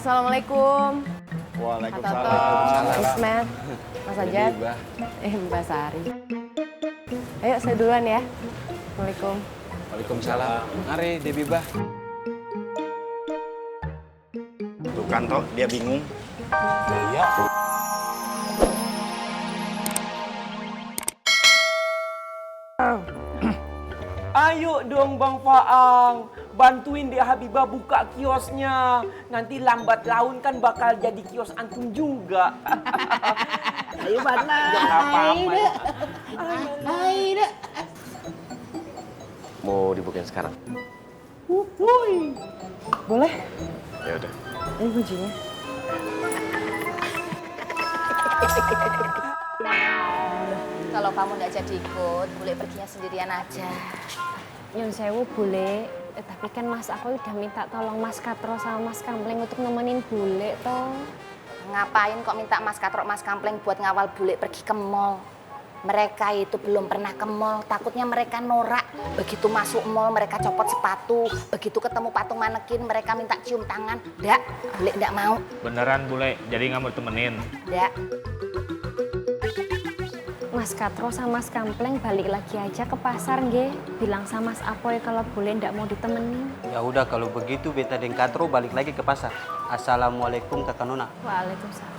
Assalamualaikum. Pak Toto, Waalaikumsalam. Ismet, Mas Ajat, Mbak Sari. Ayo saya duluan ya. Assalamualaikum. Waalaikumsalam. Mari, Debi Bah. Tuh kan toh, dia bingung. Iya. Ayo dong Bang Faang, bantuin dia Habibah buka kiosnya. Nanti lambat laun kan bakal jadi kios antum juga. Ayo mana? Aida. Mau dibukain sekarang? Boleh? Ya udah. Ini kuncinya. Kalau kamu nggak jadi ikut, boleh perginya sendirian aja. Nyun sewu bule, tapi kan Mas aku udah minta tolong Mas Katro sama Mas Kampleng untuk nemenin bule toh. Ngapain kok minta Mas Katro, Mas Kampleng buat ngawal bule pergi ke mall? Mereka itu belum pernah ke mall, takutnya mereka norak. Begitu masuk mall mereka copot sepatu, begitu ketemu patung manekin mereka minta cium tangan. Ndak, bule ndak mau. Beneran bule, jadi nggak mau temenin? Ndak. Mas Katro sama Mas Kampleng balik lagi aja ke pasar nggih. Bilang sama Mas Apoy kalau bule ndak mau ditemenin. Ya udah kalau begitu beta dan Katro balik lagi ke pasar. Assalamualaikum Kakak Nona. Waalaikumsalam.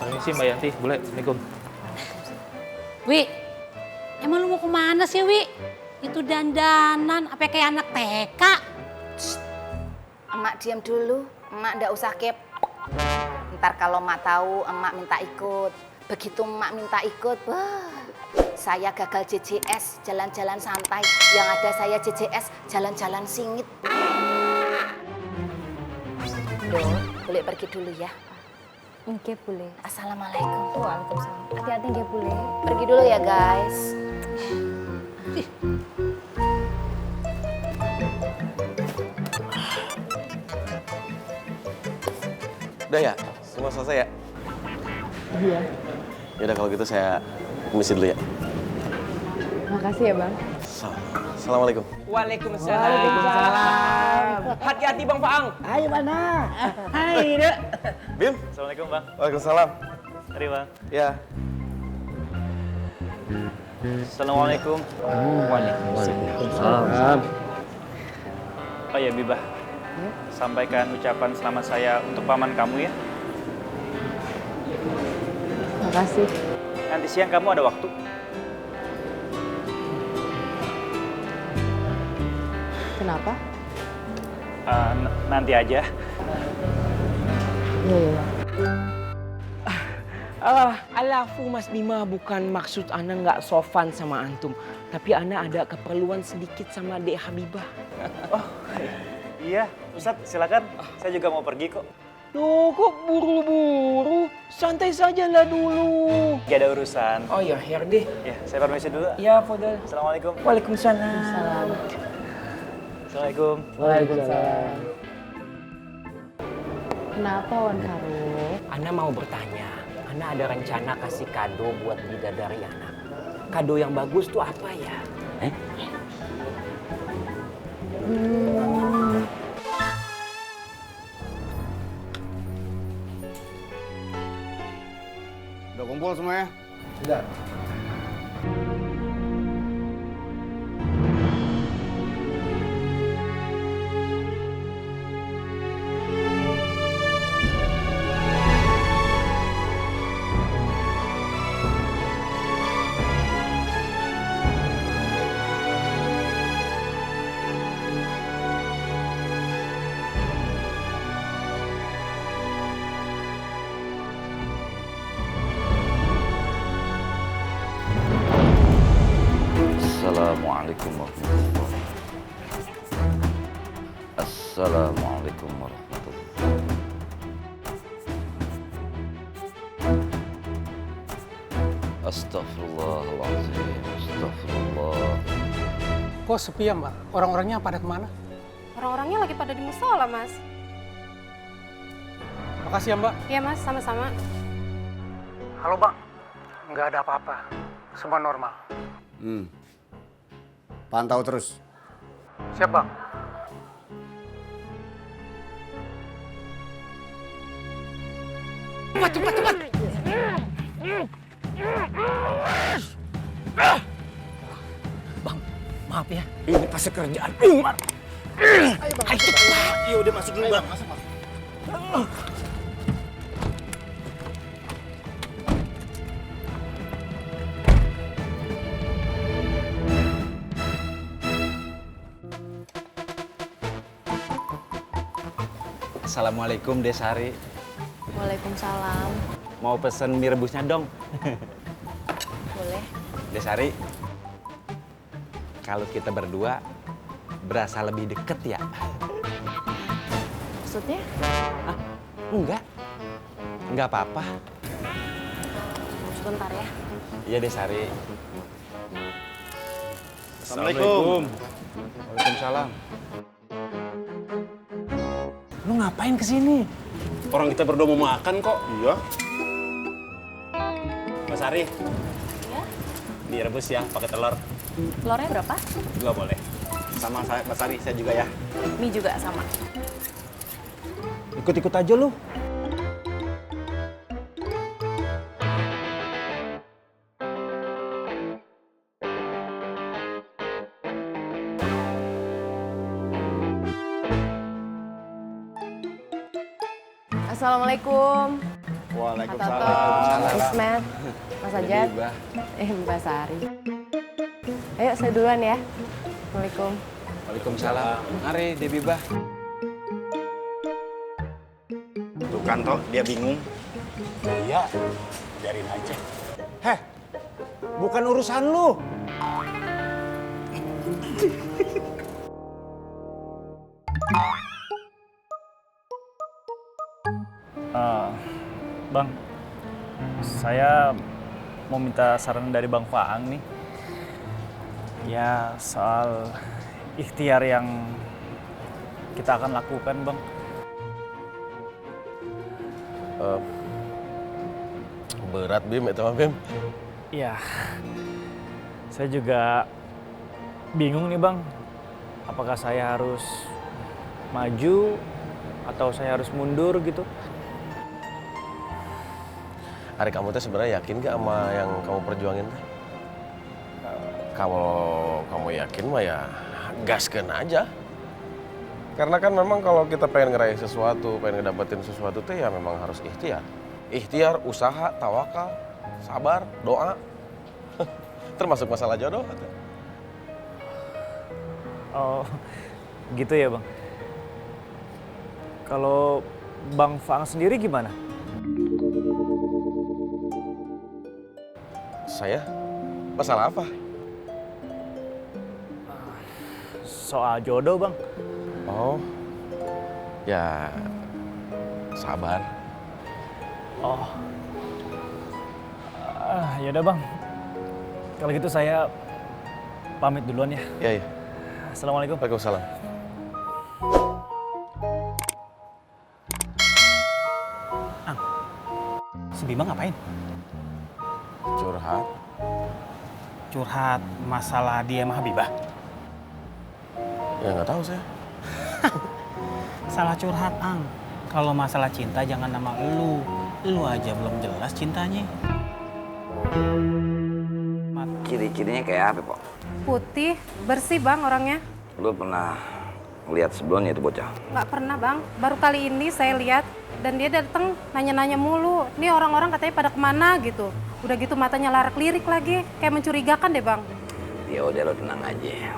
Permisi Mbak Yanti, bule. Assalamualaikum. Wi, emang lu mau kemana sih Wi? Itu dandanan, apa kayak anak TK? Emak diam dulu, emak ndak usah kepo. Ntar kalau emak tahu, emak minta ikut. Begitu emak minta ikut, wah, saya gagal JJS, jalan-jalan santai. Yang ada saya JJS, jalan-jalan singit. Duh, boleh pergi dulu ya. Nggih bule. Assalamualaikum. Waalaikumsalam. Hati-hati nggih bule. Pergi dulu ya guys. Udah ya? Semua selesai ya? Iya. Yaudah kalau gitu saya permisi dulu ya. Makasih ya Bang. Assalamualaikum. Waalaikumsalam. Hati-hati Bang Faang. Ayo mana? Ayo. Bim. Assalamualaikum Bang. Waalaikumsalam. Mari Bang. Ya. Assalamualaikum. Waalaikumsalam. Oh ya Bibah, sampaikan ucapan selamat saya untuk paman kamu ya. Makasih. Nanti siang kamu ada waktu? Kenapa? Nanti aja. Iya. Alafu Mas Bima, bukan maksud Ana nggak sopan sama antum. Tapi Ana ada keperluan sedikit sama Dek Habibah. Iya, Ustadz silakan. Saya juga mau pergi kok. Loh, kok buru-buru? Santai saja lah dulu. Gak ada urusan. Oh ya, deh. Ya, saya permisi dulu. Ya, Fadal. Assalamualaikum. Waalaikumsalam. Assalamualaikum. Waalaikumsalam. Kenapa Wan Karo? Ana mau bertanya. Ana ada rencana kasih kado buat bidadari anak. Kado yang bagus tuh apa ya? Udah kumpul semuanya? Sudah. Assalamualaikum warahmatullahi wabarakatuh. Assalamualaikum warahmatullahi wabarakatuh. Astagfirullahaladzim, astagfirullah. Kok sepi ya Mbak? Orang-orangnya pada kemana? Orang-orangnya lagi pada di musola, Mas. Makasih ya Mbak. Iya, Mas, sama-sama. Halo Mbak, nggak ada apa-apa. Semua normal. Pantau terus. Siap Bang. cepat. Bang, maaf ya. Ini pasti kerjaan Umar. Ayo cepat. Iya udah masuk dulu bang. Assalamualaikum Desari. Waalaikumsalam. Mau pesen mie rebusnya dong. Boleh. Desari, kalau kita berdua berasa lebih deket ya? Maksudnya? Enggak apa-apa. Sebentar ya. Iya Desari. Assalamualaikum. Waalaikumsalam. Lu ngapain kesini? Orang kita berdua mau makan kok. Iya. Mas Ari, Ya? mie rebus ya, pakai telur. Telurnya berapa? 2 boleh. Sama saya, Mas Ari, saya juga ya. Mie juga sama. Ikut-ikut aja lu. Assalamualaikum. Waalaikumsalam. Ismet. Mas Ajat. Mbak Sari. Ayo saya duluan ya. Assalamualaikum. Waalaikumsalam. Mari Debibah. Tuh kan toh, dia bingung. Iya, biarin aja. Heh, bukan urusan lu. Bang, saya mau minta saran dari Bang Faang nih. Ya, soal ikhtiar yang kita akan lakukan, Bang. Berat, Bim, itu mah, Bim. Iya, saya juga bingung nih, Bang. Apakah saya harus maju atau saya harus mundur gitu? Ari, kamu teh sebenarnya yakin gak sama yang kamu perjuangin teh? Kalau kamu yakin mah ya gaskeun aja. Karena kan memang kalau kita pengen ngeraih sesuatu, pengen ngedapetin sesuatu teh ya memang harus ikhtiar. Ikhtiar, usaha, tawakal, sabar, doa. Termasuk masalah jodoh. Oh, gitu ya, Bang. Kalau Bang Faang sendiri gimana? Saya? Masalah apa? Soal jodoh, Bang. Oh, ya sabar. Oh, yaudah Bang. Kalau gitu saya pamit duluan ya. Iya, iya. Assalamualaikum. Waalaikumsalam. Si Bima ngapain? Curhat. Curhat masalah dia sama Habibah. Ya nggak tahu saya. Salah curhat, Ang. Kalau masalah cinta jangan nama elu. Lu aja belum jelas cintanya. Ciri-cirinya kayak apa, Pak? Putih, bersih bang orangnya. Lu pernah lihat sebelumnya itu bocah? Nggak pernah bang, baru kali ini saya lihat. Dan dia datang nanya-nanya mulu. Ini orang-orang katanya pada kemana gitu. Udah gitu matanya larak-lirik lagi, kayak mencurigakan deh bang. Ya udah lo tenang aja.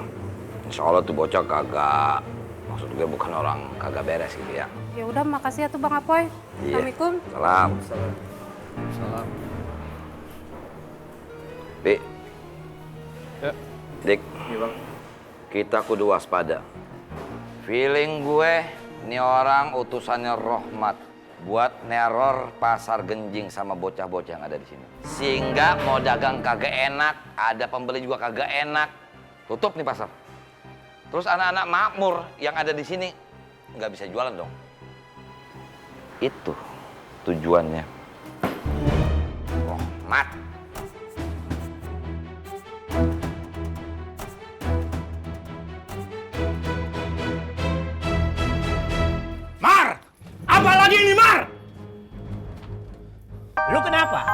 Insya Allah tuh bocah kagak, maksud gue bukan orang kagak beres gitu ya. Ya udah makasih ya tuh bang Apoy. Iya. Assalamualaikum. Salam. Salam. Pi. Ya. Dik. Iya bang. Kita kudu waspada. Feeling gue, ini orang utusannya Rohmat buat neror pasar Genjing sama bocah-bocah yang ada di sini. Sehingga mau dagang kagak enak, ada pembeli juga kagak enak. Tutup nih pasar. Terus anak-anak makmur yang ada di sini nggak bisa jualan dong. Itu tujuannya. Rohmat. Mar! Apa lagi ini, Mar? Lu kenapa?